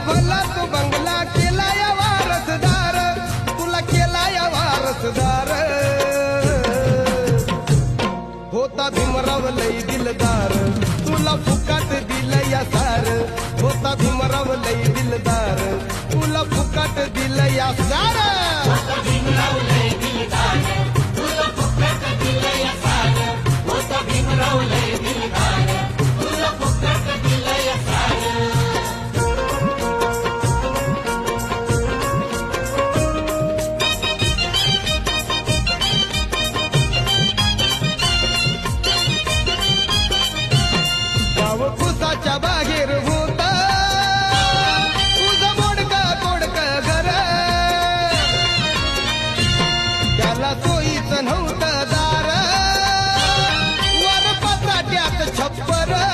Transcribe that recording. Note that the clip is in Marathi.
भला तू बंगला केला या वारसदार, तुला केला या वारसदार. होता भीमराव लई दिलदार, तुला फुकाट दिलं या सार. होता भीमराव लई दिलदार, तुला फुकाट दिलं या सार. गाव कुसाच्या